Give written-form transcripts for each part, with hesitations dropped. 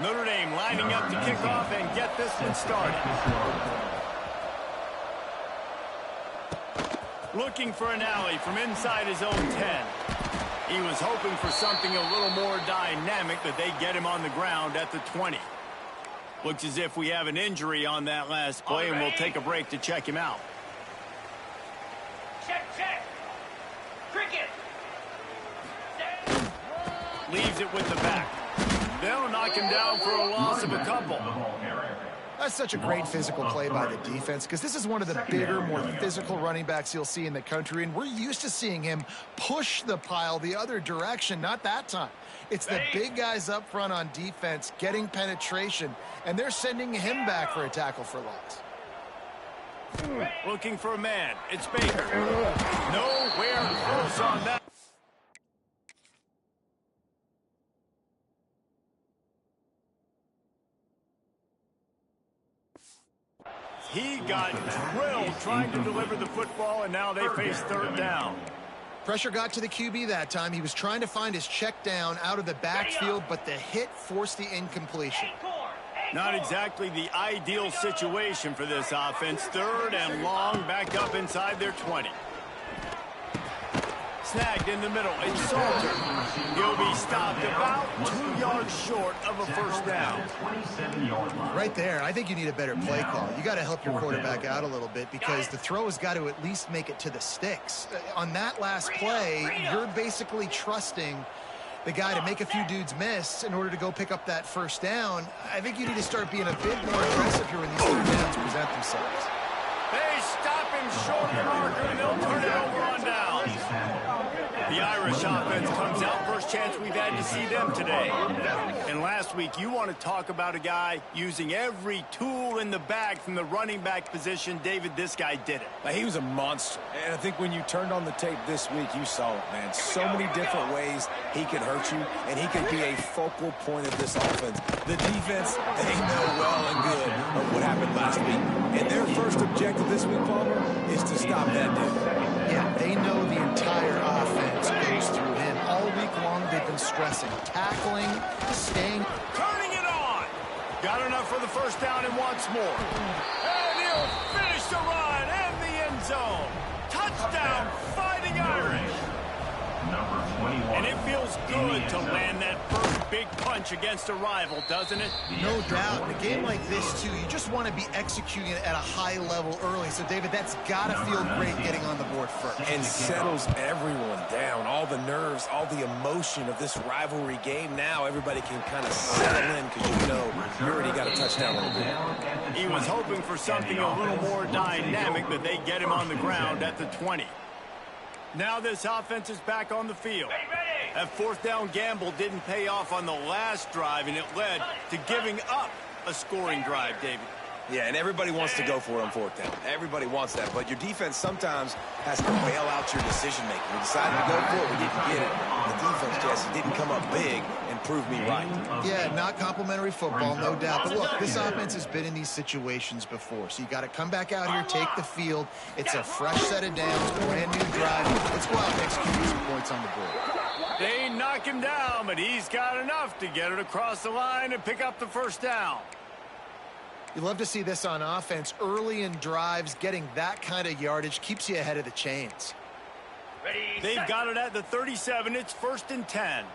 Notre Dame lining up to kick off and get this one started. Looking for an alley from inside his own 10. He was hoping for something a little more dynamic, but they get him on the ground at the 20. Looks as if we have an injury on that last play, and we'll take a break to check him out. Check. Cricket. Leaves it with the back. They'll knock him down for a loss of a couple. That's such a great physical play by the defense because this is one of the bigger, more physical running backs you'll see in the country, and we're used to seeing him push the pile the other direction. Not that time. It's the big guys up front on defense getting penetration, and they're sending him back for a tackle for loss. Looking for a man. It's Baker. Nowhere close on that. He got drilled trying to deliver the football, and now they face third down. Pressure got to the QB that time. He was trying to find his check down out of the backfield, but the hit forced the incompletion. Not exactly the ideal situation for this offense. Third and long, back up inside their 20. Snagged in the middle. It's Salter. He'll be stopped about 2 yards short of a first down. Right there, I think you need a better play call. You got to help your quarterback out a little bit because the throw has got to at least make it to the sticks. On that last play, you're basically trusting the guy to make a few dudes miss in order to go pick up that first down. I think you need to start being a bit more aggressive here when these third downs present themselves. They stop him short of the marker, and they'll turn it over on downs. The Irish offense comes out. First chance we've had to see them today. And last week, you want to talk about a guy using every tool in the bag from the running back position. David, this guy did it. He was a monster. And I think when you turned on the tape this week, you saw it, man. So many different ways he could hurt you, and he could be a focal point of this offense. The defense, they know well and good of what happened last week. And their first objective this week, Palmer, is to stop that dude. Yeah, they know the entire offense goes through him. All week long, they've been stressing, tackling, staying. Turning it on. Got enough for the first down and wants more. And he'll finish the run and the end zone. Touchdown, Fighting Irish. And it feels good to land that first big punch against a rival, doesn't it? No doubt. In a game like this, too, you just want to be executing it at a high level early. So, David, that's got to feel great getting on the board first. And settles everyone down. All the nerves, all the emotion of this rivalry game. Now everybody can kind of settle in because you know you already got a touchdown on the board. He was hoping for something a little more dynamic, but they get him on the ground at the 20. Now this offense is back on the field. That fourth down gamble didn't pay off on the last drive, and it led to giving up a scoring drive, David. Yeah, and everybody wants to go for it on fourth down. Everybody wants that, but your defense sometimes has to bail out your decision-making. We decided to go for it, we didn't get it. The defense, Jesse, didn't come up big and prove me right. Yeah, not complimentary football, no doubt. But look, this offense has been in these situations before, so you got to come back out here, take the field. It's a fresh set of downs, brand new drive. Let's go out and execute some points on the board. They knock him down, but he's got enough to get it across the line and pick up the first down. You love to see this on offense. Early in drives, getting that kind of yardage keeps you ahead of the chains. They've got it at the 37. It's 1st and 10.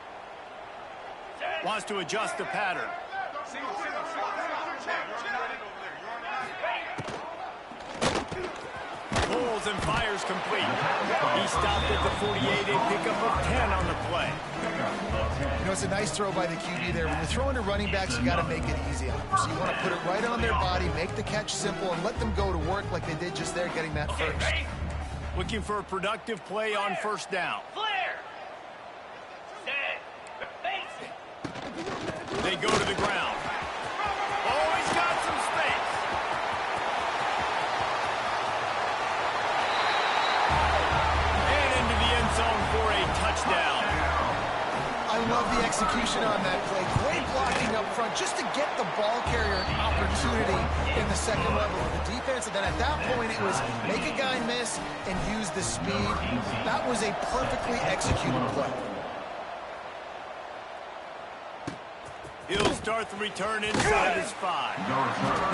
Wants to adjust the pattern. Pulls and fires complete. He stopped at the 48 and pick up a 10 on the play. You know, it's a nice throw by the QB there. When you're throwing to running backs, you got to make it easy on them. So you want to put it right on their body, make the catch simple, and let them go to work like they did just there, getting that first. Looking for a productive play on first down. They go to the ground. Oh, he's got some space. And into the end zone for a touchdown. I love the execution on that play. Great blocking up front just to get the ball carrier an opportunity in the second level of the defense. And then at that point, it was make a guy miss and use the speed. That was a perfectly executed play. He'll start the return inside his 5.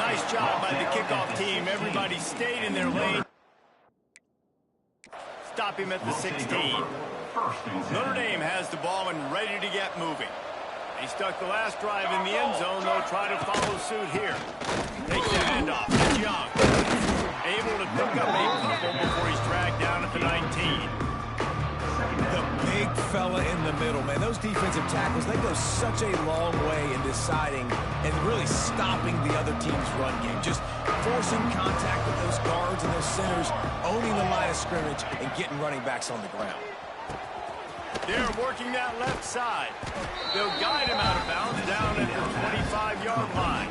Nice job by the kickoff team. Everybody stayed in their lane. Stop him at the 16. Notre Dame has the ball and ready to get moving. He stuck the last drive in the end zone. They'll try to follow suit here. Takes the handoff. It's Young. Able to pick up a couple before he's dragged down at the 19. The big fella in the middle, man. Those defensive tackles, they go such a long way in deciding and really stopping the other team's run game. Just forcing contact with those guards and those centers, owning the line of scrimmage, and getting running backs on the ground. They're working that left side. They'll guide him out of bounds down at the 25-yard line.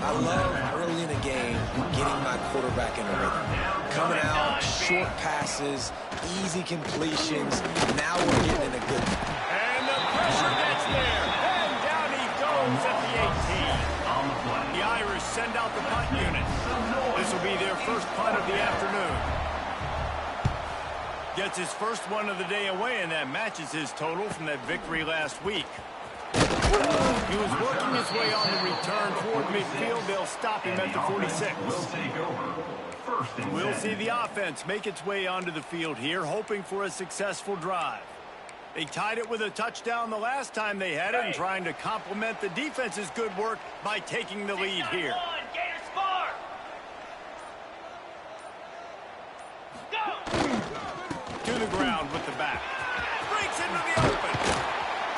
I love early in a game getting my quarterback in a rhythm. Coming out, short passes, easy completions. Now we're getting in a good one. And the pressure gets there. And down he goes at the 18. The Irish send out the punt unit. This will be their first punt of the afternoon. Gets his first one of the day away, and that matches his total from that victory last week. He was working his way on the return toward midfield. They'll stop him at the 46. We'll see the offense make its way onto the field here, hoping for a successful drive. They tied it with a touchdown the last time they had it and trying to complement the defense's good work by taking the lead here. To the ground with the back. Breaks into the open.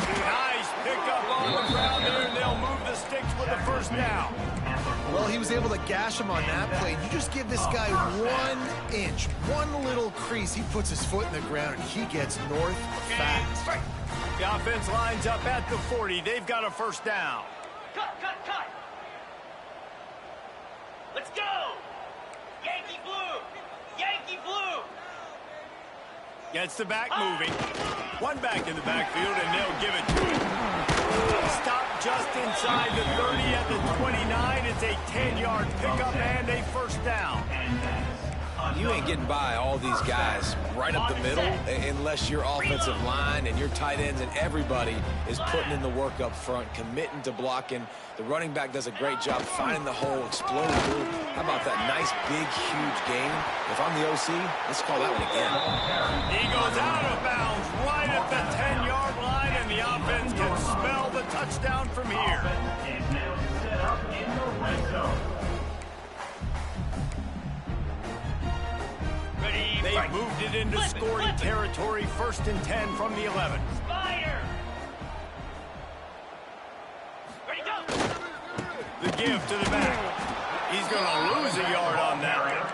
Nice pickup on the ground there, and they'll move the sticks with the first down. Well, he was able to gash him on that play. You just give this guy 1 inch, one little crease. He puts his foot in the ground, and he gets north fast. The offense lines up at the 40. They've got a first down. Cut, cut, cut. Let's go. Yankee blue. Yankee blue. Gets the back moving. One back in the backfield, and they'll give it to him. Stop just inside the 30 at the 29. It's a 10-yard pickup and a first down. You ain't getting by all these guys right up the middle unless your offensive line and your tight ends and everybody is putting in the work up front, committing to blocking. The running back does a great job finding the hole, exploding through. How about that nice, big, huge game? If I'm the OC, let's call that one again. He goes out of bounds right at the 10-yard line, and the offense can smell the touchdown from here. They've moved it into scoring territory, 1st and 10 from the 11. Spider. Ready, go. The give to the back. He's going to lose a yard on that.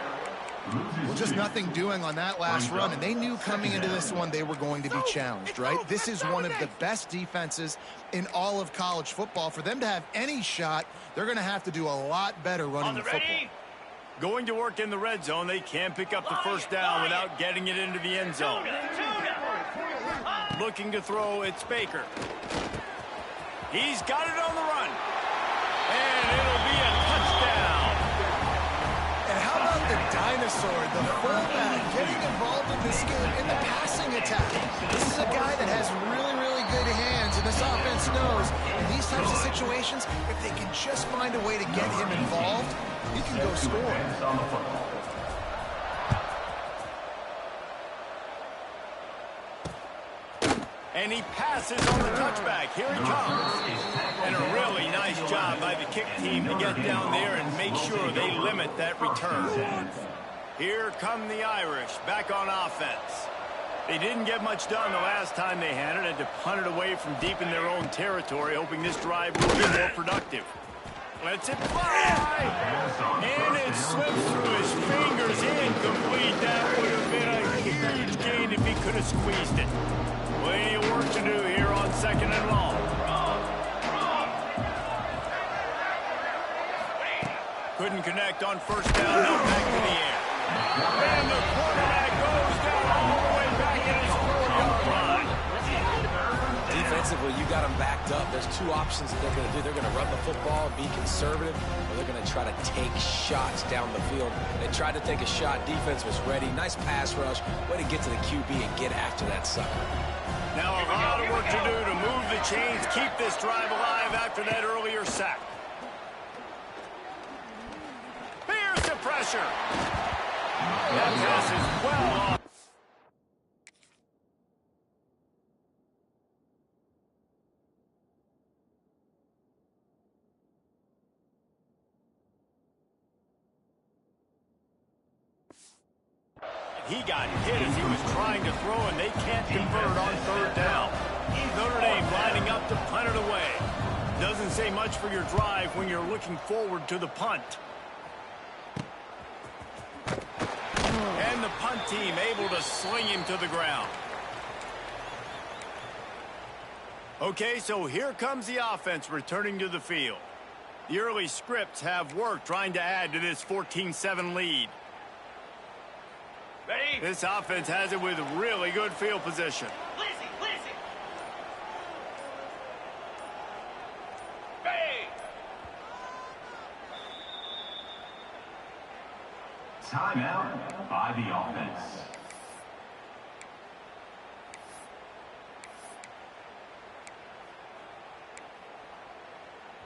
Well, just nothing doing on that last run, and they knew coming into this one they were going to be challenged, right? This is one of the best defenses in all of college football. For them to have any shot, they're going to have to do a lot better running the football. Going to work in the red zone. They can't pick up the first down without getting it into the end zone. Looking to throw, it's Baker. He's got it on the run. And it'll be a touchdown. And how about the dinosaur, the fullback, getting involved in this game in the passing attack? This is a guy that has really, really good hands, and this offense knows in these types of situations, if they can just find a way to get him involved, he can go score. And he passes on the touchback. Here he comes. And a really nice job by the kick team to get down there and make sure they limit that return. Here come the Irish back on offense. They didn't get much done the last time they had it. Had to punt it away from deep in their own territory, hoping this drive will be more productive. Lets it fly. And it slips through his fingers. Incomplete. That would have been a huge gain if he could have squeezed it. Plenty of work to do here on 2nd and long. Couldn't connect on first down. Now back to the air. And the quarterback goes down all the way back at his 4-yard line. Defensively, you got them backed up. There's two options that they're going to do. They're going to run the football, be conservative, or they're going to try to take shots down the field. They tried to take a shot. Defense was ready. Nice pass rush. Way to get to the QB and get after that sucker. Now a lot of work to do to move the chains, keep this drive alive drive after that earlier sack. Here's the pressure. That pass is well off. He got hit as he was trying to throw, and they can't convert on third down. Notre Dame lining up to punt it away. Doesn't say much for your drive when you're looking forward to the punt. And the punt team able to sling him to the ground. Okay, so here comes the offense returning to the field. The early scripts have worked trying to add to this 14-7 lead. Ready? This offense has it with really good field position. Lizzie, Lizzie. Ready. Timeout by the offense.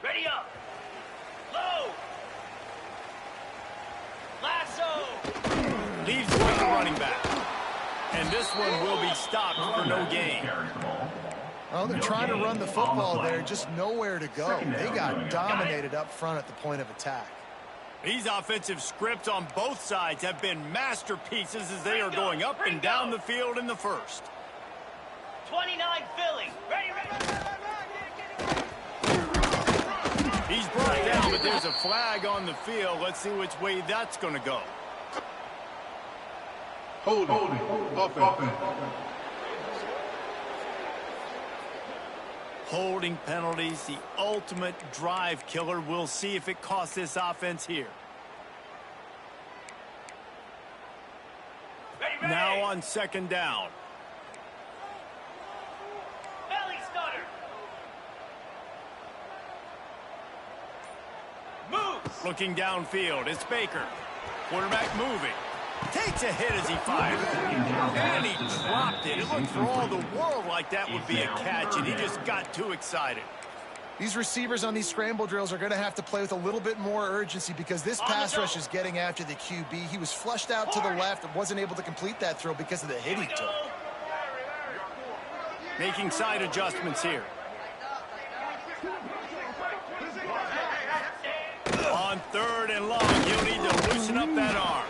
Ready up. Low. Lasso. Leaves with the running back. And this one will be stopped for no gain. Well, they're trying to run the football there, just nowhere to go. They got dominated up front at the point of attack. These offensive scripts on both sides have been masterpieces as they are going up and down the field in the first. 29 Philly. Ready, ready. He's brought down, but there's a flag on the field. Let's see which way that's going to go. Holding. Offense. Holding penalties, the ultimate drive killer. We'll see if it costs this offense here. Ready, ready. Now on second down. Belly stutter. Moves. Looking downfield, it's Baker. Quarterback moving. Takes a hit as he fires. And he dropped it. It looked for all the world like that would be a catch, and he just got too excited. These receivers on these scramble drills are going to have to play with a little bit more urgency because this pass rush is getting after the QB. He was flushed out to the left and wasn't able to complete that throw because of the hit he took. Making side adjustments here. On third and long, he'll need to loosen up that arm.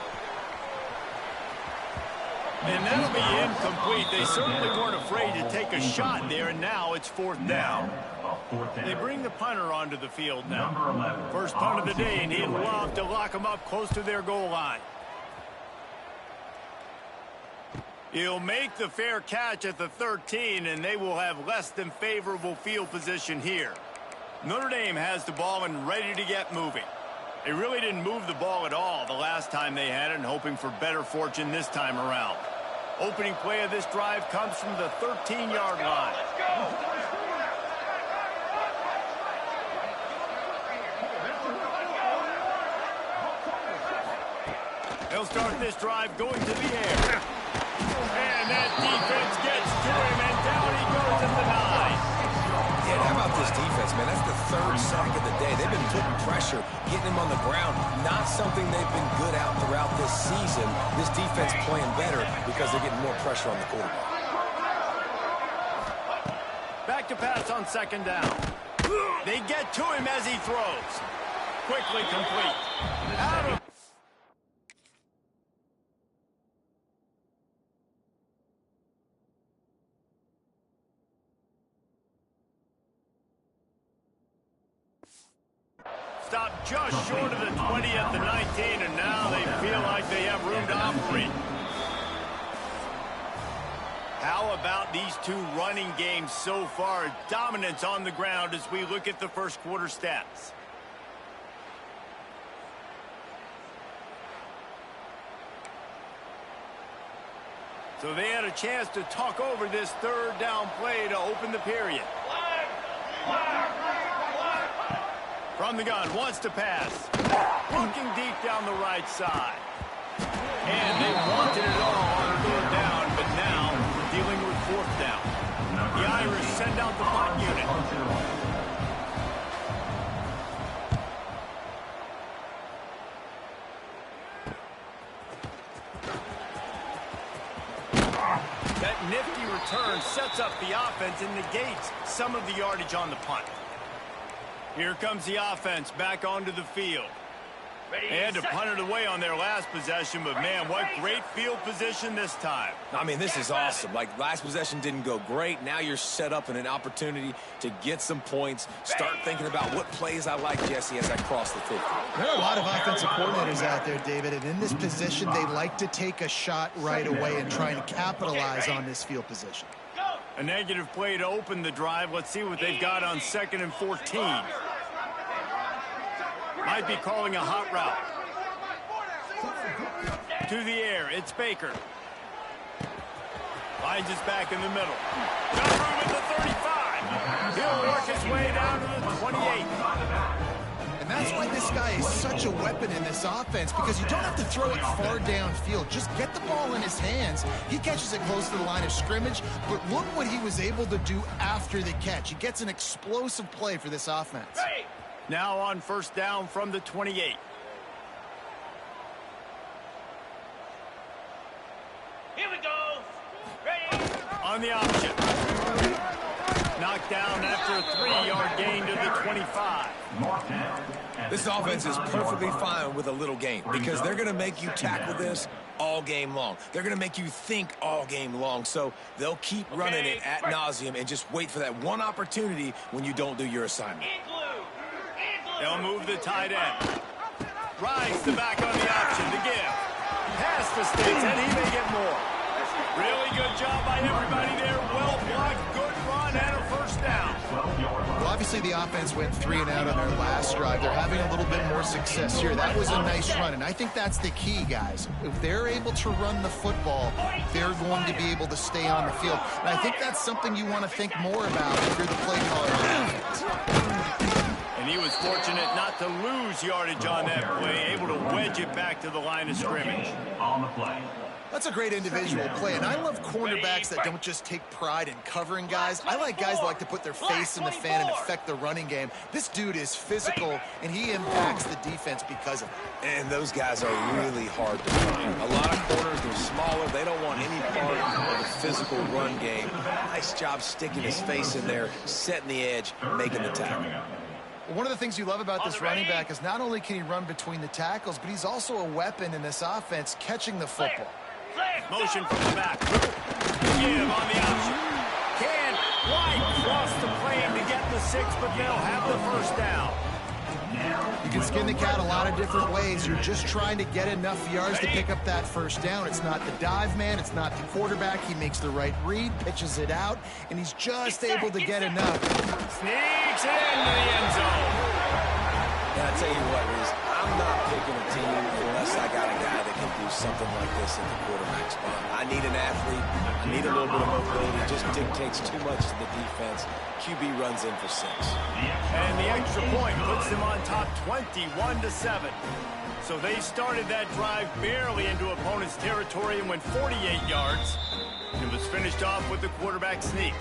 And that'll be incomplete. They certainly weren't afraid to take a shot there, and now it's fourth down. They bring the punter onto the field now. First punt of the day, and he'd love to lock them up close to their goal line. He'll make the fair catch at the 13, and they will have less than favorable field position here. Notre Dame has the ball and ready to get moving. They really didn't move the ball at all the last time they had it, and hoping for better fortune this time around. Opening play of this drive comes from the 13-yard line. Let's go. They'll start this drive going to the air. And that defense gets to him, and down he goes at the 9. Yeah, how about this defense, man? That's the third sack of the day. They've been putting pressure, getting him on the ground. Not something they've been good at throughout this season. This defense playing better because they're getting more pressure on the quarterback. Back to pass on second down. They get to him as he throws. Quickly complete. Out of Stopped just short of the 20 at the 19, and now they feel like they have room to operate. How about these two running games so far? Dominance on the ground as we look at the first quarter stats. So they had a chance to talk over this third down play to open the period. From the gun, wants to pass. Looking deep down the right side. And they wanted it all on third down, but now dealing with fourth down. The Irish send out the punt unit. nifty return sets up the offense and negates some of the yardage on the punt. Here comes the offense back onto the field. They had to punt it away on their last possession, but man, what great field position this time. I mean, this is awesome. Like, last possession didn't go great. Now you're set up in an opportunity to get some points. Start thinking about what plays I like, Jesse, as I cross the 50. There are a lot of offensive coordinators out there, David, and in this position, they like to take a shot right away and try and capitalize on this field position. A negative play to open the drive. Let's see what they've got on 2nd and 14. Might be calling a hot route. To the air, it's Baker. Finds his back in the middle. Got room at the 35. He'll work his way down to the 28. And that's why this guy is such a weapon in this offense, because you don't have to throw it far downfield. Just get the ball in his hands. He catches it close to the line of scrimmage, but look what he was able to do after the catch. He gets an explosive play for this offense. Now on 1st down from the 28. Here we go. Ready. On the option. Knocked down after a 3-yard gain to the 25. This offense is perfectly fine with a little gain because they're going to make you tackle this all game long. They're going to make you think all game long. So they'll keep running it ad nauseum and just wait for that one opportunity when you don't do your assignment. They'll move the tight end. Rides the back on the option to give. Past the sticks, and he may get more. Really good job by everybody there. Well blocked, good run, and a 1st down. Well, obviously the offense went 3 and out on their last drive. They're having a little bit more success here. That was a nice run, and I think that's the key, guys. If they're able to run the football, they're going to be able to stay on the field. And I think that's something you want to think more about if you're the play caller. And he was fortunate not to lose yardage on that play, able to wedge it back to the line of scrimmage. On the play. That's a great individual play, and I love cornerbacks that don't just take pride in covering guys. I like guys that like to put their face in the fan and affect the running game. This dude is physical, and he impacts the defense because of it. And those guys are really hard to find. A lot of corners, they're smaller. They don't want any part of the physical run game. Nice job sticking his face in there, setting the edge, making the tackle. One of the things you love about this running back is not only can he run between the tackles, but he's also a weapon in this offense, catching the football. Motion from the back. Give on the option. Can White cross the plane to get the 6, but they'll have the 1st down. You can skin the cat a lot of different ways. You're just trying to get enough yards to pick up that 1st down. It's not the dive man. It's not the quarterback. He makes the right read, pitches it out, and he's just able to get enough. Sneaks it into the end zone. And I tell you what, Reese, I'm not picking a team unless I got a guy that can do something like this at the quarterback spot. I need an athlete. I need a little bit of mobility. It just dictates too much to the defense. QB runs in for 6. And the extra point puts them on top 21-7. So they started that drive barely into opponent's territory and went 48 yards. And it was finished off with the quarterback sneak.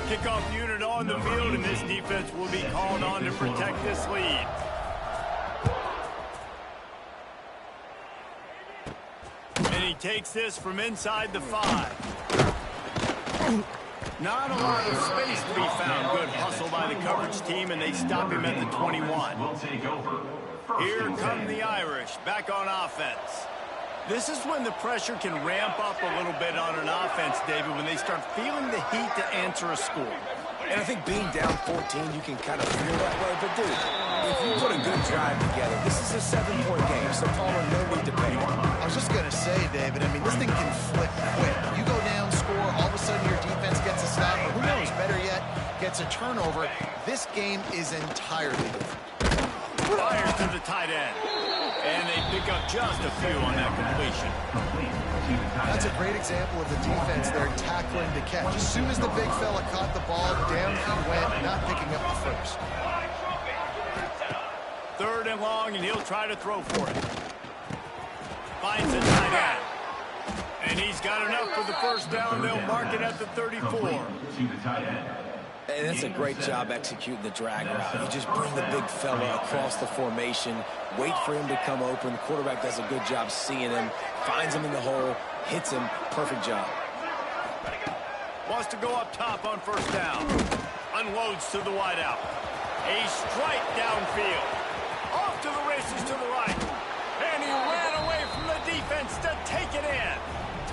Kickoff unit on the field, and this defense will be called on to protect this lead. And he takes this from inside the 5. Not a lot of space to be found. Good hustle by the coverage team, and they stop him at the 21. Here come the Irish back on offense. This is when the pressure can ramp up a little bit on an offense, David, when they start feeling the heat to answer a score. And I think being down 14, you can kind of feel that way. But, dude, if you put a good drive together, this is a 7-point game, so Palmer, no need to panic. I was just going to say, David, I mean, this thing can flip quick. You go down, score, all of a sudden your defense gets a stop, or who knows, better yet, gets a turnover. This game is entirely different. Fires to the tight end. And they pick up just a few on that completion. That's a great example of the defense there tackling the catch. As soon as the big fella caught the ball, down he went, not picking up the first. 3rd and long, and he'll try to throw for it. Finds the tight end. And he's got enough for the first down. They'll mark it at the 34. And that's a great job executing the drag route. You just bring the big fella across the formation, wait for him to come open. The quarterback does a good job seeing him, finds him in the hole, hits him. Perfect job. Wants to go up top on first down. Unloads to the wideout. A strike downfield. Off to the races to the right. And he ran away from the defense to take it in.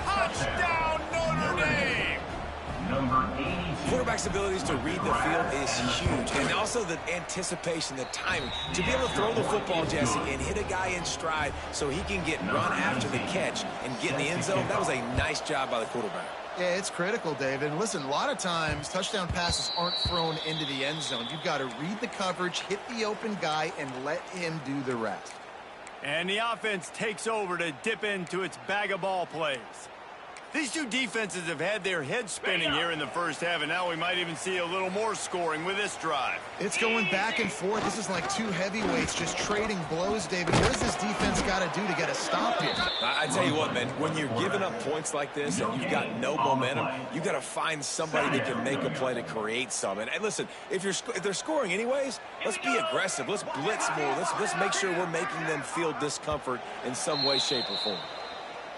Touchdown, Notre Dame! Number 82. Quarterback's abilities to read the field is huge. And also the anticipation, the timing. To be able to throw the football, Jesse, and hit a guy in stride so he can get run after the catch and get in the end zone, that was a nice job by the quarterback. Yeah, it's critical, David. And listen, a lot of times touchdown passes aren't thrown into the end zone. You've got to read the coverage, hit the open guy, and let him do the rest. And the offense takes over to dip into its bag of ball plays. These two defenses have had their heads spinning here in the first half, and now we might even see a little more scoring with this drive. It's going back and forth. This is like two heavyweights just trading blows, David. What does this defense got to do to get a stop here? I tell you what, man, when you're giving up points like this and you've got no momentum, you've got to find somebody that can make a play to create some. And listen, if they're scoring anyways, let's be aggressive. Let's blitz more. Let's make sure we're making them feel discomfort in some way, shape, or form.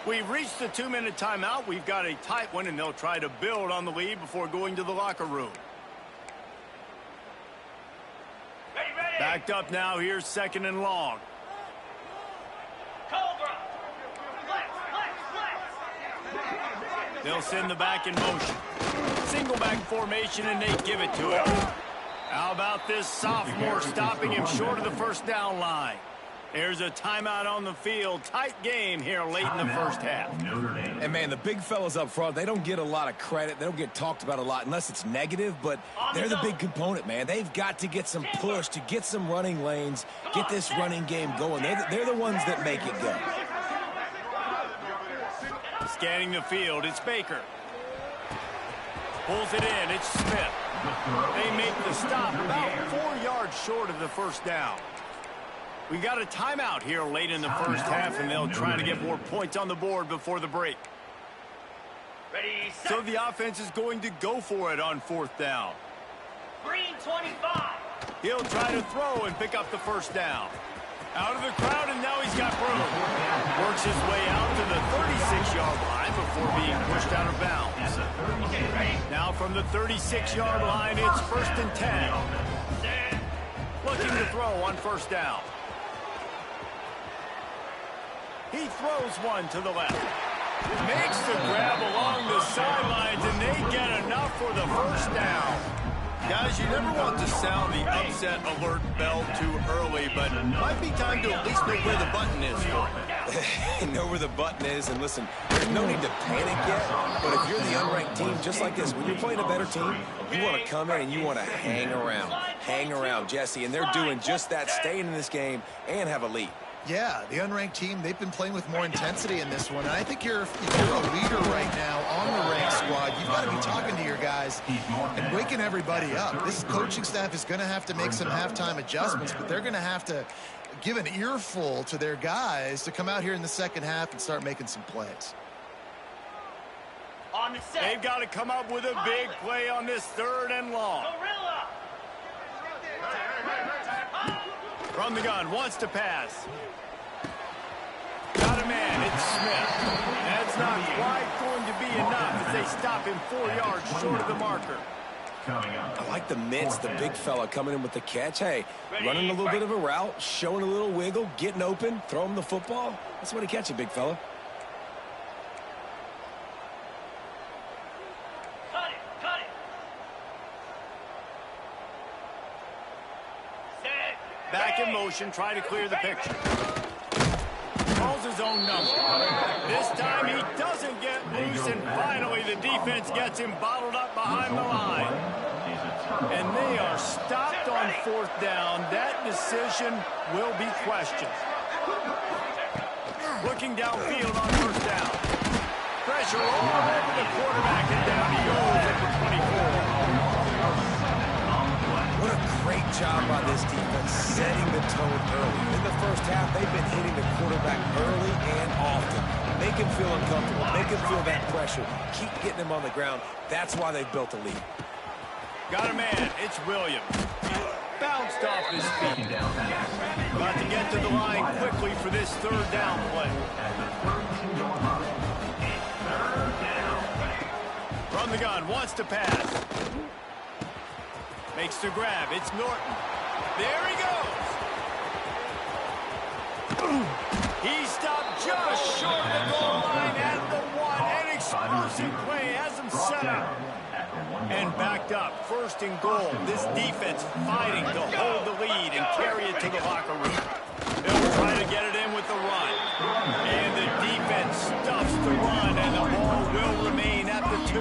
We've reached the 2-minute timeout. We've got a tight one, and they'll try to build on the lead before going to the locker room. Ready. Backed up now. Here's 2nd and long. Cobra. Flex. They'll send the back in motion. Single back formation, and they give it to him. How about this sophomore stopping him short of the first down line? There's a timeout on the field. Tight game here late in the first half. And, man, the big fellas up front, they don't get a lot of credit. They don't get talked about a lot unless it's negative, but they're the big component, man. They've got to get some push, to get some running lanes, get this running game going. They're the ones that make it go. Scanning the field, it's Baker. Pulls it in, it's Smith. They make the stop about 4 yards short of the first down. We got a timeout here late in the first half, and they'll try to get more points on the board before the break. Ready, set. So the offense is going to go for it on 4th down. Green 25. He'll try to throw and pick up the first down. Out of the crowd, and now he's got room. Works his way out to the 36-yard line before being pushed out of bounds. Okay, ready. Now from the 36-yard line, it's 1st and 10. Set. Looking to throw on first down. He throws one to the left. Makes the grab along the sidelines, and they get enough for the first down. Guys, you never want to sound the upset alert bell too early, but it might be time to at least know where the button is for it. Know where the button is, and listen, there's no need to panic yet, but if you're the unranked team, just like this, when you're playing a better team, you want to come in and you want to hang around, Jesse, and they're doing just that, staying in this game and have a lead. Yeah, the unranked team, they've been playing with more intensity in this one. And I think if you're a leader right now on the ranked squad, you've got to be talking to your guys and waking everybody up. This coaching staff is going to have to make some halftime adjustments, but they're going to have to give an earful to their guys to come out here in the second half and start making some plays. On the set. They've got to come up with a big play on this 3rd and long. Gorilla. From the gun, wants to pass. Got a man, it's Smith. That's not quite going to be enough as they stop him 4 yards short of the marker. I like the mitts, the big fella coming in with the catch. Hey, running a little bit of a route, showing a little wiggle, getting open, throw him the football. That's what he catch it, big fella. Back in motion, trying to clear the picture. Calls his own number. This time he doesn't get loose, and finally the defense gets him bottled up behind the line. And they are stopped on fourth down. That decision will be questioned. Looking downfield on first down. Pressure all over the quarterback, and down he goes at the 24. What a great job by this defense setting the tone early. In the first half, they've been hitting the quarterback early and often. Make him feel uncomfortable. Make him feel that pressure. Keep getting him on the ground. That's why they've built a lead. Got a man. It's Williams. Bounced off his feet. Got to get to the line quickly for this third down play. From the gun, wants to pass. Makes the grab. It's Norton. There he goes. He stopped just short of the goal line at the one. An explosive play has him set up. And backed up. First and goal. This defense fighting to hold the lead and carry it to the locker room. They'll try to get it in with the run. And the defense stuffs the run, and the ball will remain at the 2.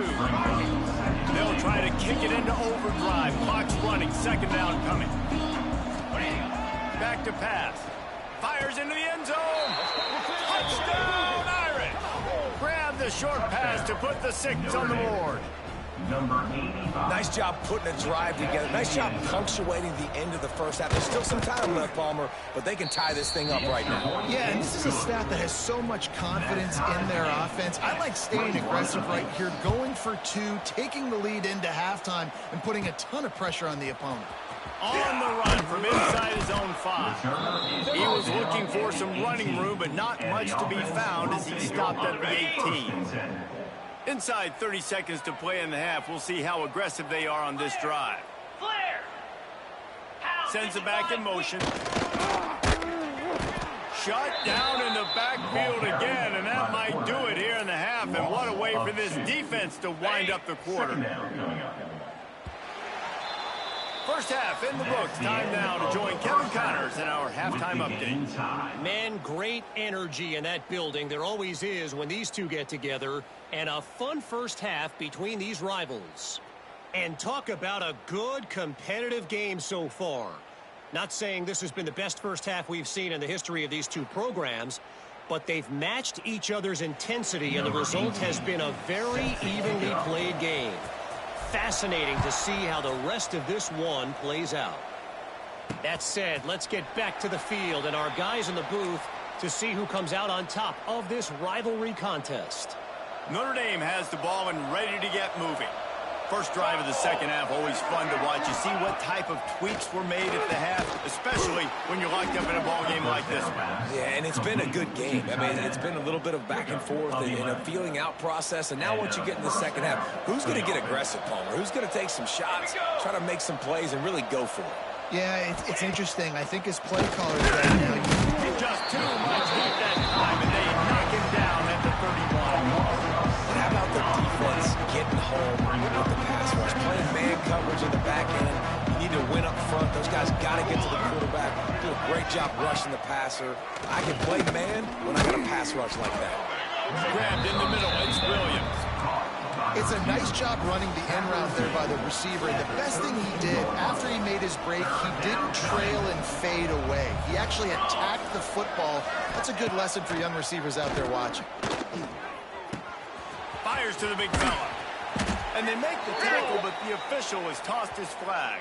They'll try to kick it into overdrive. Clock's running. Second down coming. Back to pass. Fires into the end zone. Touchdown, Irish. Grab the short pass to put the 6 on the board. Nice job putting a drive together. Nice job punctuating the end of the first half. There's still some time left, Palmer, but they can tie this thing up right now. Yeah, and this is a staff that has so much confidence in their offense. I like staying aggressive right here, going for 2, taking the lead into halftime, and putting a ton of pressure on the opponent. On the run from inside his own 5. He was looking for some running room, but not much to be found as he stopped at the 18. Inside 30 seconds to play in the half. We'll see how aggressive they are on this drive. Flare. Sends it back in motion. Shut down in the backfield again, and that might do it here in the half. And what a way for this defense to wind up the quarter. First half in the books. Time now to join Kevin Connors in our halftime update. Man, great energy in that building. There always is when these two get together. And a fun first half between these rivals. And talk about a good competitive game so far. Not saying this has been the best first half we've seen in the history of these two programs, but they've matched each other's intensity, and the result has been a very evenly played game. Fascinating to see how the rest of this one plays out. That said, let's get back to the field and our guys in the booth to see who comes out on top of this rivalry contest. Notre Dame has the ball and ready to get moving. First drive of the second half, always fun to watch. You see what type of tweaks were made at the half, especially when you're locked up in a ball game like this one. Yeah, and it's been a good game. I mean, it's been a little bit of back and forth and a feeling out process. And now once you get in the second half, who's going to get aggressive, Palmer? Who's going to take some shots, try to make some plays, and really go for it? Yeah, it's interesting. I think as play callers right now, just too much at that time, and they knock him down at the 31. And how about the defense getting home with the pass rush? Playing man coverage in the back end. You need to win up front. Those guys got to get to the quarterback. Do a great job rushing the passer. I can play man when I got a pass rush like that. Grabbed in the middle. It's Williams. it's a nice job running the end route there by the receiver. And the best thing he did after he made his break, he didn't trail and fade away. He actually attacked the football. That's a good lesson for young receivers out there watching. Fires to the big fella. And they make the tackle, but the official has tossed his flag.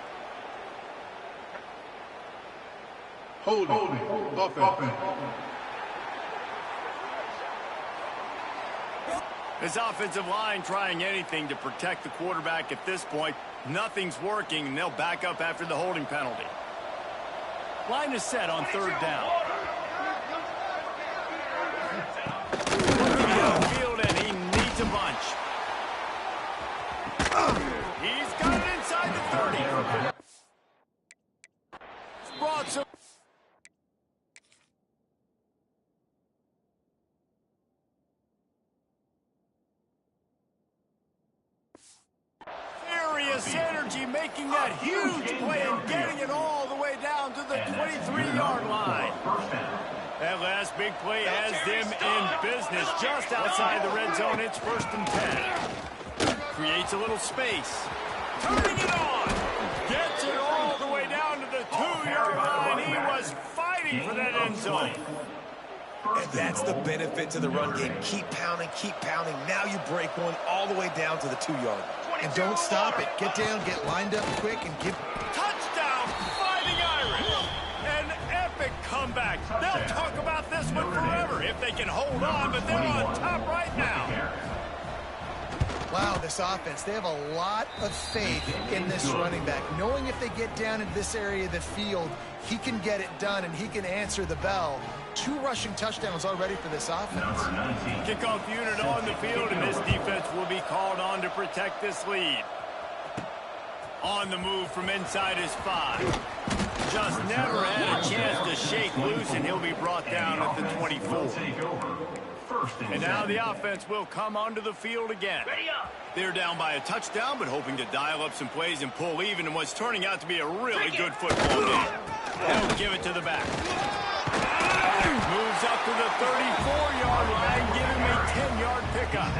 Holding. Offense. This offensive line trying anything to protect the quarterback at this point. Nothing's working, and they'll back up after the holding penalty. Line is set on third down. Field, and he needs a bunch. He's got it inside the 30. Brought some. Furious energy, making that huge play and getting it all the way down to the 23-yard line. That last big play has them in business just outside the red zone. It's 1st and 10. Creates a little space. Turning it on. Gets it all the way down to the 2-yard line. He was fighting for that end zone. And that's the benefit to the run game. Keep pounding, keep pounding. Now you break one all the way down to the 2-yard. And don't stop it. Get down, get lined up quick, and give... Touchdown, Fighting Irish. An epic comeback. They'll talk about this one forever if they can hold on, but they're on top right now. Wow, this offense, they have a lot of faith in this running back. Knowing if they get down into this area of the field, he can get it done and he can answer the bell. 2 rushing touchdowns already for this offense. Kickoff unit on the field, and this defense will be called on to protect this lead. On the move from inside his 5. Just never had a chance to shake loose, and he'll be brought down at the 24. And now the offense will come onto the field again. They're down by a touchdown, but hoping to dial up some plays and pull even in what's turning out to be a really good football game. They'll give it to the back. Moves up to the 34-yard line, give him a 10-yard pickup.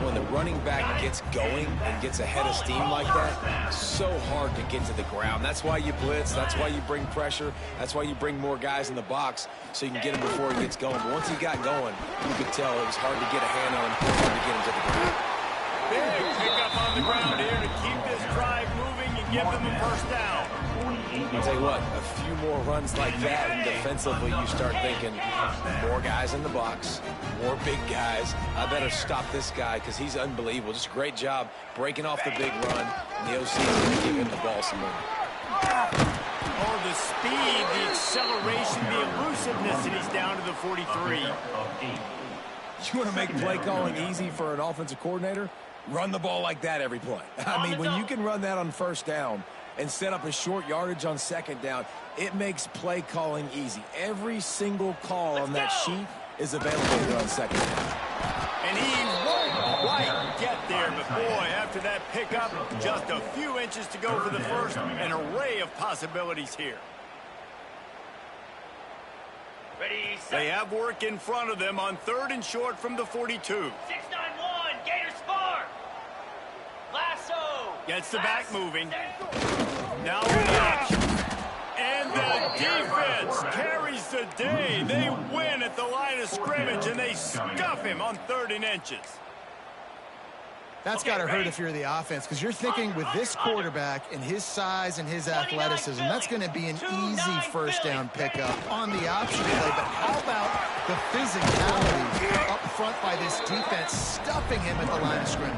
When the running back gets going and gets ahead of steam like that, so hard to get to the ground. That's why you blitz. That's why you bring pressure. That's why you bring more guys in the box so you can get him before he gets going. But once he got going, you could tell it was hard to get a hand on him, hard to get him to the ground. Big pickup on the ground here to keep this drive moving and give them a 1st down. I'll tell you what, a few more runs like that, and defensively you start thinking, more guys in the box, more big guys. I better stop this guy because he's unbelievable. Just a great job breaking off the big run, and the OC is going to give him the ball some more. Oh, the speed, the acceleration, the elusiveness, and he's down to the 43. You want to make play calling easy for an offensive coordinator? Run the ball like that every play. I mean, when you can run that on 1st down and set up a short yardage on 2nd down, it makes play calling easy. Every single call on that sheet is available here on 2nd down. And he won't quite get there, but boy, after that pickup, just a few inches to go for the 1st. An array of possibilities here. Ready, set. They have work in front of them on 3rd and short from the 42. 6-9-1, Gator Spark. Lasso. Gets the back moving. Now watch. And the defense carries the day. They win at the line of scrimmage, and they stuff him on 3rd and inches. That's got to hurt if you're the offense, because you're thinking with this quarterback and his size and his athleticism, that's going to be an easy 1st down pickup on the option play. But how about the physicality up front by this defense, stuffing him at the line of scrimmage?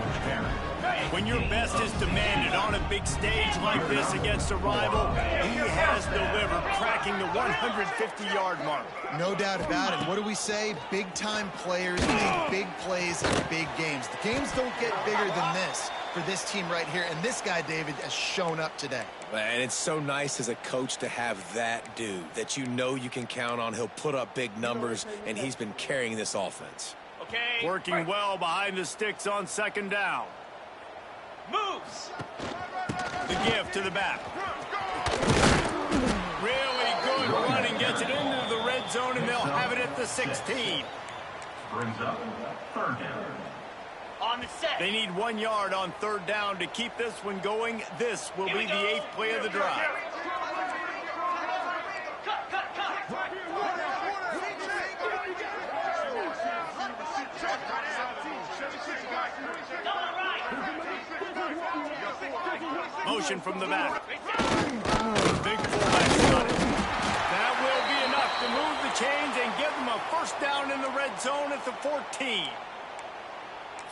When your best is demanded on a big stage like this against a rival, he has delivered, cracking the 150-yard mark. No doubt about it. What do we say? Big-time players make big plays in big games. The games don't get bigger than this for this team right here, and this guy, David, has shown up today. And it's so nice as a coach to have that dude that you know you can count on. He'll put up big numbers, and he's been carrying this offense. Okay. Working well behind the sticks on 2nd down. Moves. The give to the back. Really good running, gets it into the red zone, and they'll have it at the 16. Brings up 3rd down. On the set. They need 1 yard on 3rd down to keep this one going. This will be the 8th play of the drive. Motion from the back. Big fullback got it. That will be enough to move the chains and give them a 1st down in the red zone at the 14.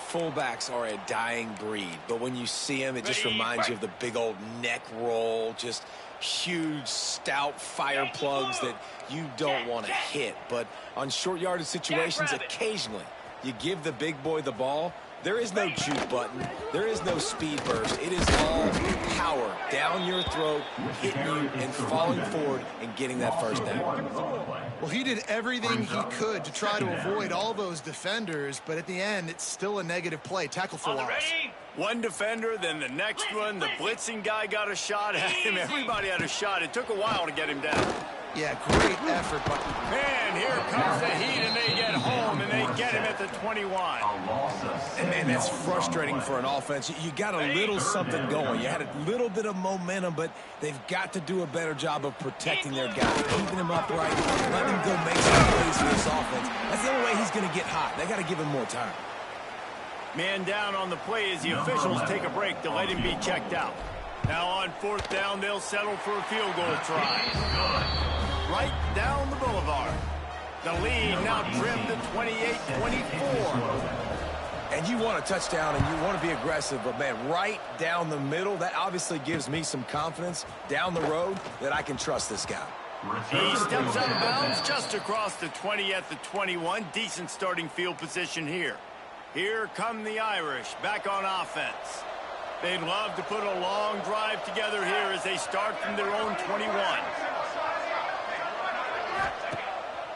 Fullbacks are a dying breed, but when you see them, it just reminds you of the big old neck roll, just huge, stout fire plugs that you don't want to hit. But on short yardage situations, occasionally, you give the big boy the ball, There is no juke button. There is no speed burst. It is all power down your throat, hitting you and falling forward and getting that first down. Well, he did everything he could to try to avoid all those defenders, but at the end, it's still a negative play. Tackle for loss. One defender, then the next one. The blitzing guy got a shot at him. Everybody had a shot. It took a while to get him down. Yeah, great effort. Man, here comes the heat, and they get home, and they get him at the 21. And, man, that's frustrating for an offense. You got a little something going. You had a little bit of momentum, but they've got to do a better job of protecting their guy, keeping him upright, letting him go make some plays for this offense. That's the only way he's going to get hot. They got to give him more time. Man down on the play as the officials take a break to let him be checked out. Now on fourth down, they'll settle for a field goal try. Right down the boulevard. The lead now trimmed to 28-24. And you want a touchdown and you want to be aggressive, but, man, right down the middle, that obviously gives me some confidence down the road that I can trust this guy. He steps out of bounds just across the 20 at the 21. Decent starting field position here. Here come the Irish back on offense. They'd love to put a long drive together here as they start from their own 21.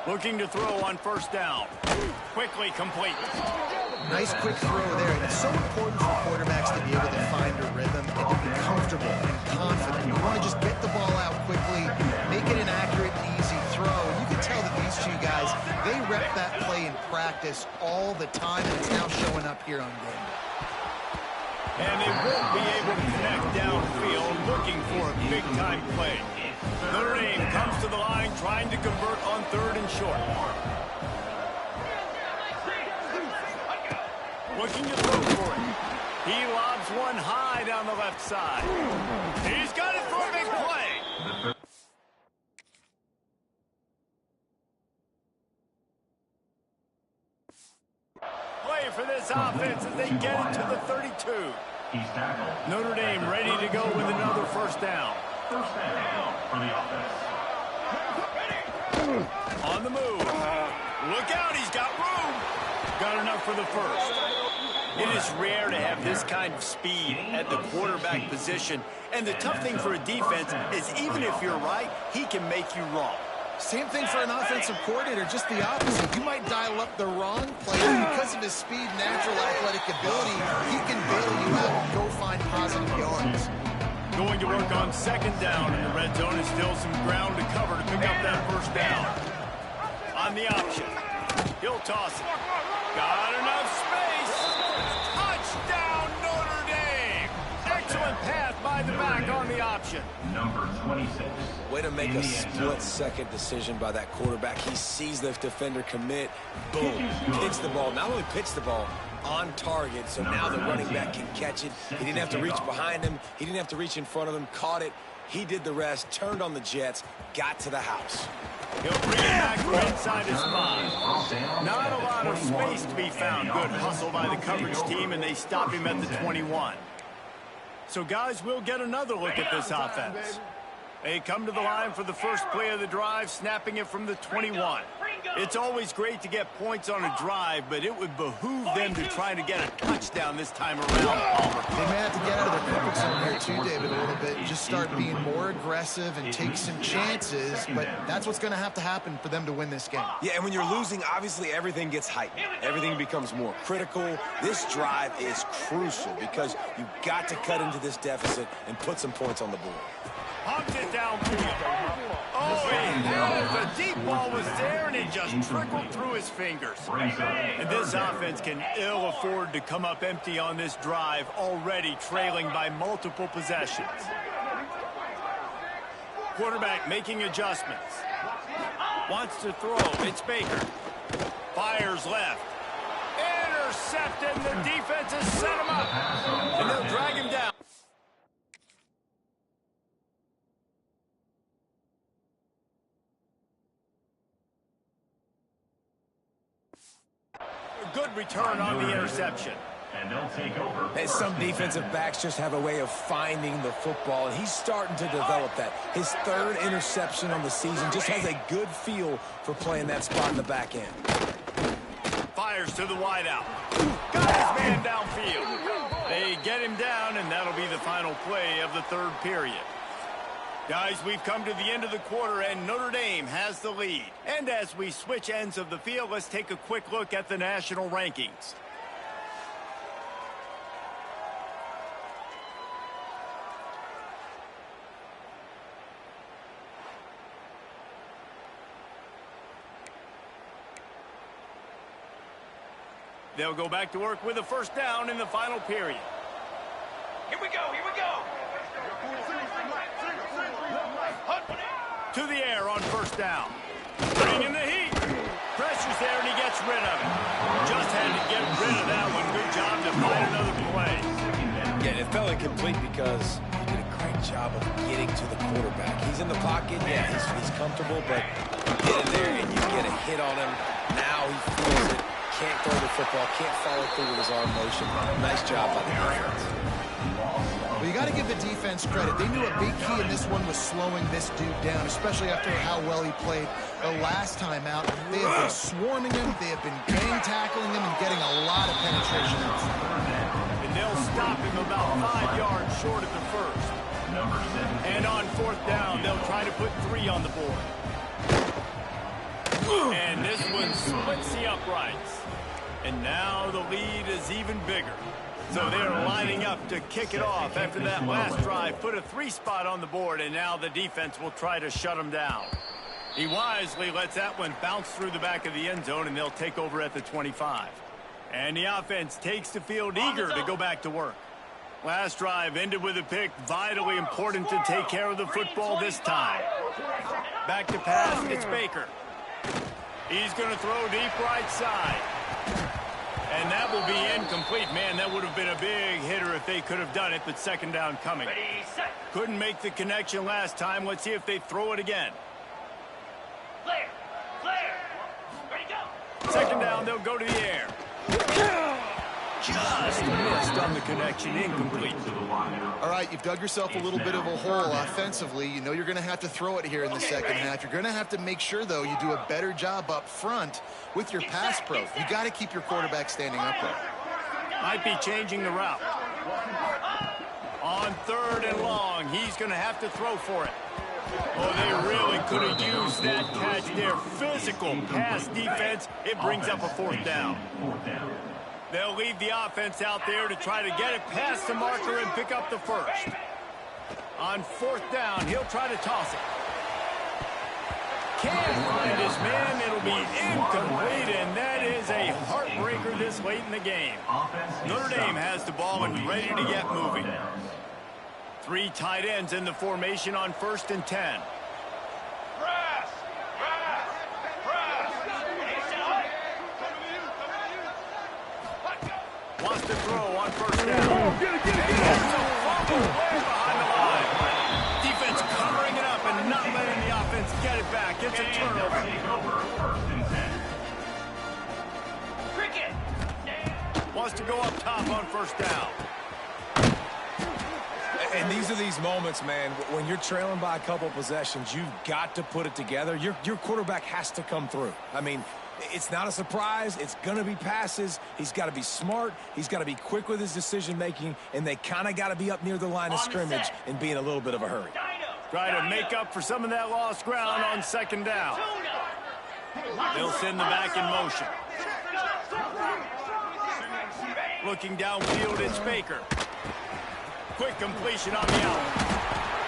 Looking to throw on first down. Quickly complete. Nice quick throw there. It's so important for quarterbacks to be able to find a rhythm and to be comfortable and confident. You want to just get the ball out quickly, make it an accurate, easy throw. And you can tell that these two guys, they rep that play in practice all the time, and it's now showing up here on game day. And they won't be able to connect downfield, looking for a big-time play. Notre Dame comes to the line, trying to convert on third and short. Looking to throw for it. He lobs one high down the left side. He's got it for a big play. Play for this offense as they get it to the 32. Notre Dame ready to go with another first down. First down for the offense. On the move. Look out, he's got room. Got enough for the first. It is rare to have this kind of speed at the quarterback position. And the tough thing for a defense is even if you're right, he can make you wrong. Same thing for an offensive coordinator, just the opposite. You might dial up the wrong play, but because of his speed, natural athletic ability, he can bail you out and go find positive yards. Going to work on second down in the red zone is still some ground to cover to pick up that first down. On the option, he'll toss it. Got enough space. Touchdown, Notre Dame. Excellent pass by the back on the option. Number 26. Way to make a split-second decision by that quarterback. He sees the defender commit. Boom. Pitch the ball. Not only pitch the ball, on target, so now the running back can catch it. He didn't have to reach behind him. He didn't have to reach in front of him. Caught it. He did the rest, turned on the Jets, got to the house. He'll bring it back from inside his 5. Not a lot of space to be found. Good hustle by the coverage team, and they stop him at the 21. So, guys, we'll get another look at this offense. They come to the line for the first play of the drive, snapping it from the 21. It's always great to get points on a drive, but it would behoove them to try to get a touchdown this time around, Palmer. They may have to get out of their comfort zone here too, David, a little bit. Just start being more aggressive and take some chances, but that's what's going to have to happen for them to win this game. Yeah, and when you're losing, obviously everything gets heightened. Everything becomes more critical. This drive is crucial because you've got to cut into this deficit and put some points on the board. Pumped it downfield. Oh, he held it. The deep ball was there, and it just trickled through his fingers. And this offense can ill afford to come up empty on this drive, already trailing by multiple possessions. Quarterback making adjustments. Wants to throw. It's Baker. Fires left. Intercepted. The defense has set him up. And they'll drag him down. Good return on the interception. And they'll take over. And some defensive backs just have a way of finding the football, and he's starting to develop that. His third interception on the season, just has a good feel for playing that spot in the back end. Fires to the wideout. Got his man downfield. They get him down, and that'll be the final play of the third period. Guys, we've come to the end of the quarter, and Notre Dame has the lead. And as we switch ends of the field, let's take a quick look at the national rankings. They'll go back to work with a first down in the final period. Here we go, here we go. To the air on first down. Bringing the heat. Pressure's there, and he gets rid of it. Just had to get rid of that one. Good job to find another play. Yeah, it fell incomplete because he did a great job of getting to the quarterback. He's in the pocket. Yeah, he's comfortable, but you get in there and you get a hit on him. Now he feels it. Can't throw the football. Can't follow through with his arm motion. Nice job by the defense. Well, you got to give the defense credit. They knew a big key in this one was slowing this dude down, especially after how well he played the last time out. They have been swarming him. They have been gang tackling him and getting a lot of penetration out of him. And they'll stop him about 5 yards short of the first. And on fourth down, they'll try to put 3 on the board. And this one splits the uprights. And now the lead is even bigger. So they're lining up to kick it off after that last drive. Put a 3 spot on the board, and now the defense will try to shut them down. He wisely lets that one bounce through the back of the end zone, and they'll take over at the 25. And the offense takes the field eager to go back to work. Last drive ended with a pick. Vitally important to take care of the football this time. Back to pass, it's Baker. He's going to throw deep right side. And that will be incomplete. Man, that would have been a big hitter if they could have done it, but second down coming. Ready, set. Couldn't make the connection last time. Let's see if they throw it again. Flare, flare. Ready, go. Second down, they'll go to the air. Just missed on the connection, incomplete. All right, you've dug yourself a little bit of a hole offensively. You know you're going to have to throw it here in the second half. You're going to have to make sure, though, you do a better job up front with your pass pro. You got to keep your quarterback standing upright. Might be changing the route. On third and long, he's going to have to throw for it. Oh, they really could have used that catch there. Physical pass defense. It brings up a fourth down. They'll leave the offense out there to try to get it past the marker and pick up the first. On fourth down, he'll try to toss it. Can't find his man. It'll be incomplete, and that is a heartbreaker this late in the game. Notre Dame has the ball and ready to get moving. 3 tight ends in the formation on 1st and 10. Press, press, press. Wants to throw on first down. Get it. Way behind the line. Defense covering it up and not letting the offense get it back. It's a turnover. Cricket. Wants to go up top on first down. And these are these moments, man, when you're trailing by a couple possessions, you've got to put it together. Your quarterback has to come through. I mean, it's not a surprise. It's going to be passes. He's got to be smart. He's got to be quick with his decision-making, and they kind of got to be up near the line of scrimmage and be in a little bit of a hurry. Try to make up for some of that lost ground on second down. They'll send the back in motion. Looking downfield, it's Baker. Quick completion on the out.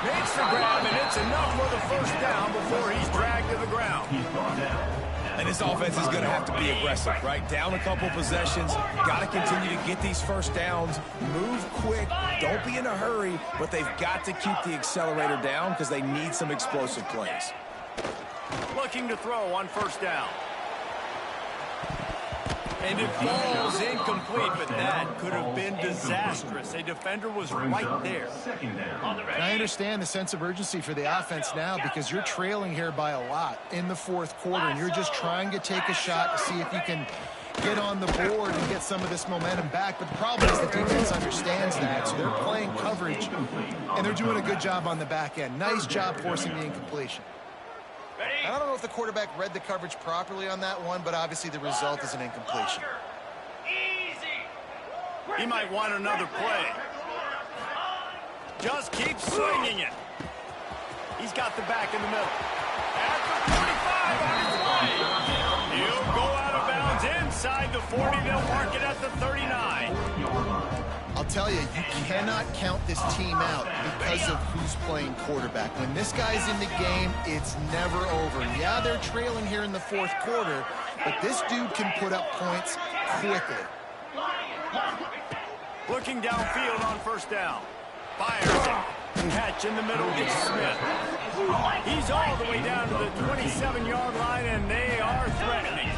Makes the grab, and it's enough for the first down before he's dragged to the ground. And this offense is going to have to be aggressive, right? Down a couple possessions. Got to continue to get these first downs. Move quick. Don't be in a hurry, but they've got to keep the accelerator down because they need some explosive plays. Looking to throw on first down. And it falls incomplete, but that could have been disastrous. A defender was right there. And I understand the sense of urgency for the offense now because you're trailing here by a lot in the fourth quarter, and you're just trying to take a shot to see if you can get on the board and get some of this momentum back. But the problem is the defense understands that, so they're playing coverage, and they're doing a good job on the back end. Nice job forcing the incompletion. I don't know if the quarterback read the coverage properly on that one, but obviously the result is an incompletion. Easy. He might want another play. Just keep swinging it. He's got the back in the middle. At the 45 on his way. He'll go out of bounds inside the 40. They'll mark it at the 39. I'll tell you, you cannot count this team out because of who's playing quarterback. When this guy's in the game, it's never over. Yeah, they're trailing here in the fourth quarter, but this dude can put up points quickly. Looking downfield on first down. Fires it. Catch in the middle to Smith. He's all the way down to the 27-yard line, and they are threatening.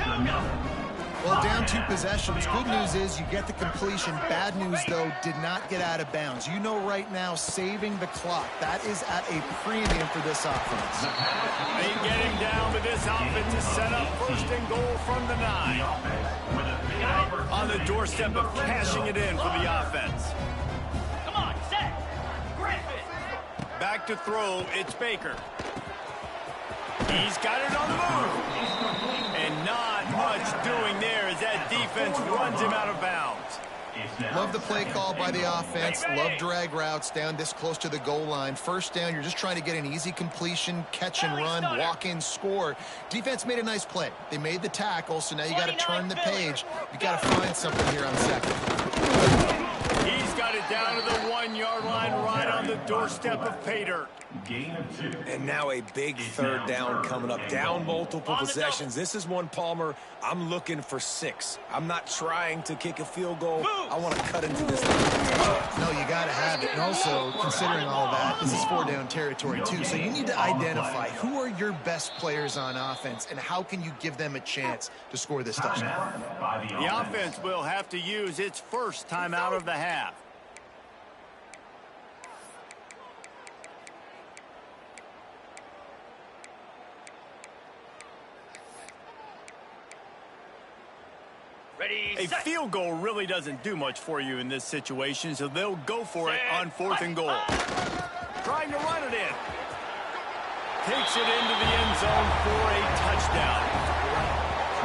Well, down 2 possessions. Good news is you get the completion. Bad news, though, did not get out of bounds. You know right now, saving the clock, that is at a premium for this offense. They get him down, but this offense is set up first and goal from the 9. On the doorstep of cashing it in for the offense. Come on, set. Griffin. Back to throw, it's Baker. He's got it on the move. And not much doing there as that defense runs him out of bounds. Love the play call by the offense. Love drag routes down this close to the goal line. First down, you're just trying to get an easy completion, catch and run, walk in, score. Defense made a nice play. They made the tackle, so now you got to turn the page. You got to find something here on second. He's got it down to the 1-yard line right on the doorstep of pay dirt. And now a big third down coming up. Down multiple possessions. This is one, Palmer, I'm looking for 6. I'm not trying to kick a field goal. I want to cut into this thing. No, you got to have it. And also, considering all that, this is 4-down territory, too. So you need to identify who are your best players on offense and how can you give them a chance to score this touchdown. The offense will have to use its first timeout of the half. Ready, A set. field goal really doesn't do much for you in this situation, so they'll go for it on 4th and goal. Trying to run it in. Takes it into the end zone for a touchdown.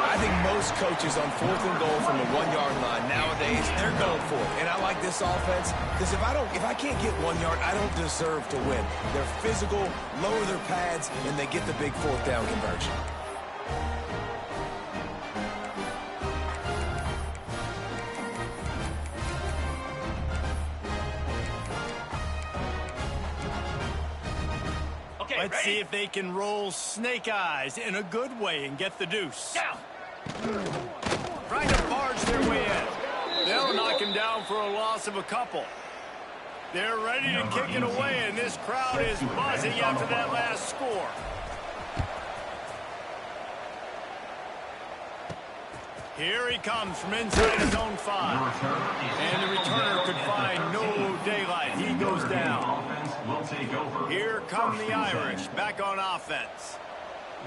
I think most coaches on 4th and goal from the 1-yard line nowadays, they're going for it. And I like this offense because if I can't get 1 yard, I don't deserve to win. They're physical, lower their pads, and they get the big 4th down conversion. Let's see if they can roll snake eyes in a good way and get the deuce. Down. Trying to barge their way in. They'll knock him down for a loss of a couple. They're ready to kick it away, and this crowd is buzzing after that last score. Here he comes from inside his own 5. And the returner could find no daylight. He goes down. Here come the Irish back on offense.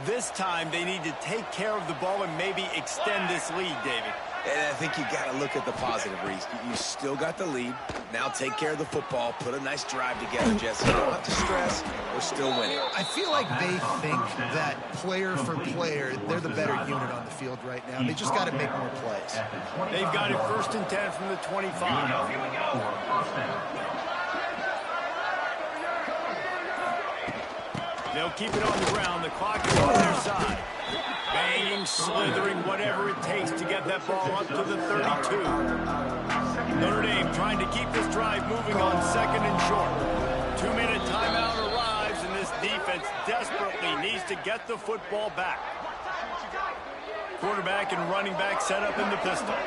This time they need to take care of the ball and maybe extend this lead, David. And I think you got to look at the positive, Reese. You still got the lead. Now take care of the football. Put a nice drive together, Jesse. You don't have to stress. We're still winning. I feel like they think that player for player, they're the better unit on the field right now. They just got to make more plays. They've got it 1st and 10 from the 25. Here we go. They'll keep it on the ground. The clock is on their side. Banging, slithering, whatever it takes to get that ball up to the 32. Notre Dame trying to keep this drive moving on 2nd and short. 2-minute timeout arrives, and this defense desperately needs to get the football back. Quarterback and running back set up in the pistol.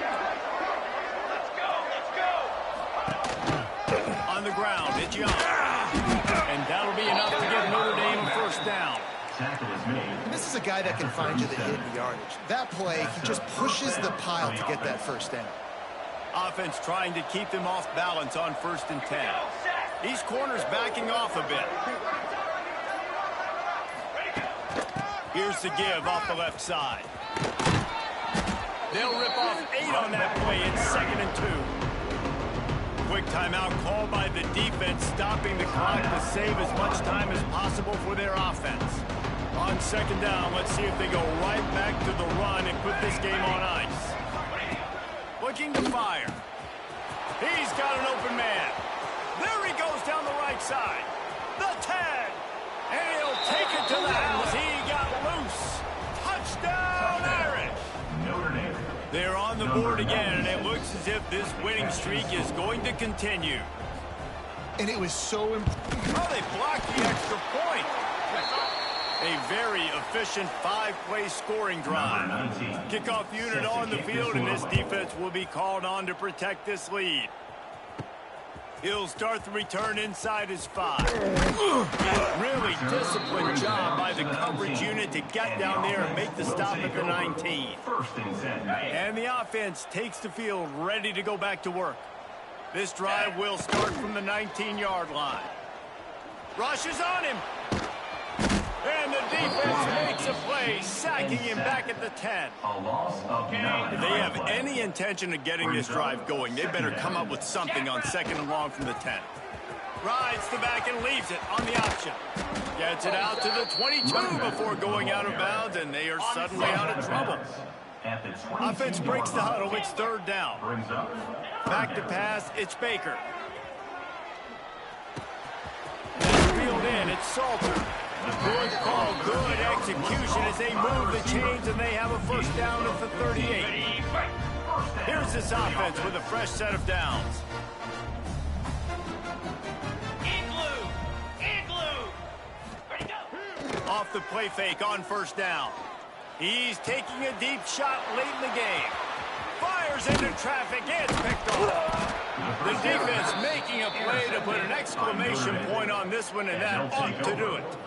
Let's go. On the ground, it's Young. And that'll be enough to give Notre Dame a 1st down. This is a guy that can find you the hidden yardage. That play, he just pushes the pile to get that 1st down. Offense trying to keep them off balance on 1st and 10. These corners backing off a bit. Here's the give off the left side. They'll rip off 8 on that play. It's 2nd and 2. Quick timeout called by the defense, stopping the clock to save as much time as possible for their offense. On 2nd down, let's see if they go right back to the run and put this game on ice. Looking to fire. He's got an open man. There he goes down the right side. The 10. And he'll take it to the house. He got loose. Touchdown, Irish. Notre Dame. They're on the board again, and it looks as if this winning streak is going to continue. And it was so Oh, they blocked the extra point. A very efficient 5-play scoring drive. Number 19. Kickoff unit on the field, and this defense will be called on to protect this lead. He'll start the return inside his 5. Really disciplined job by the coverage unit to get down there and make the stop at the 19. First and 10. And the offense takes the field ready to go back to work. This drive will start from the 19-yard line. Rushes on him. And the defense makes a play, sacking him back at the 10. A loss of 9. If they have any intention of getting this drive going, they better come up with something on 2nd and long from the 10. Rides the back and leaves it on the option. Gets it out to the 22 before going out of bounds, and they are suddenly out of trouble. At the 22 Offense breaks the huddle. It's 3rd down. Brings up. Back to pass. It's Baker. Field in. It's Salter. Good call, good execution as they move the chains and they have a 1st down at the 38. Here's this offense with a fresh set of downs. Igloo! Ready to go! Off the play fake on 1st down. He's taking a deep shot late in the game. Fires into traffic. It's picked off. The defense making a play to put an exclamation point on this one, and that ought to do it.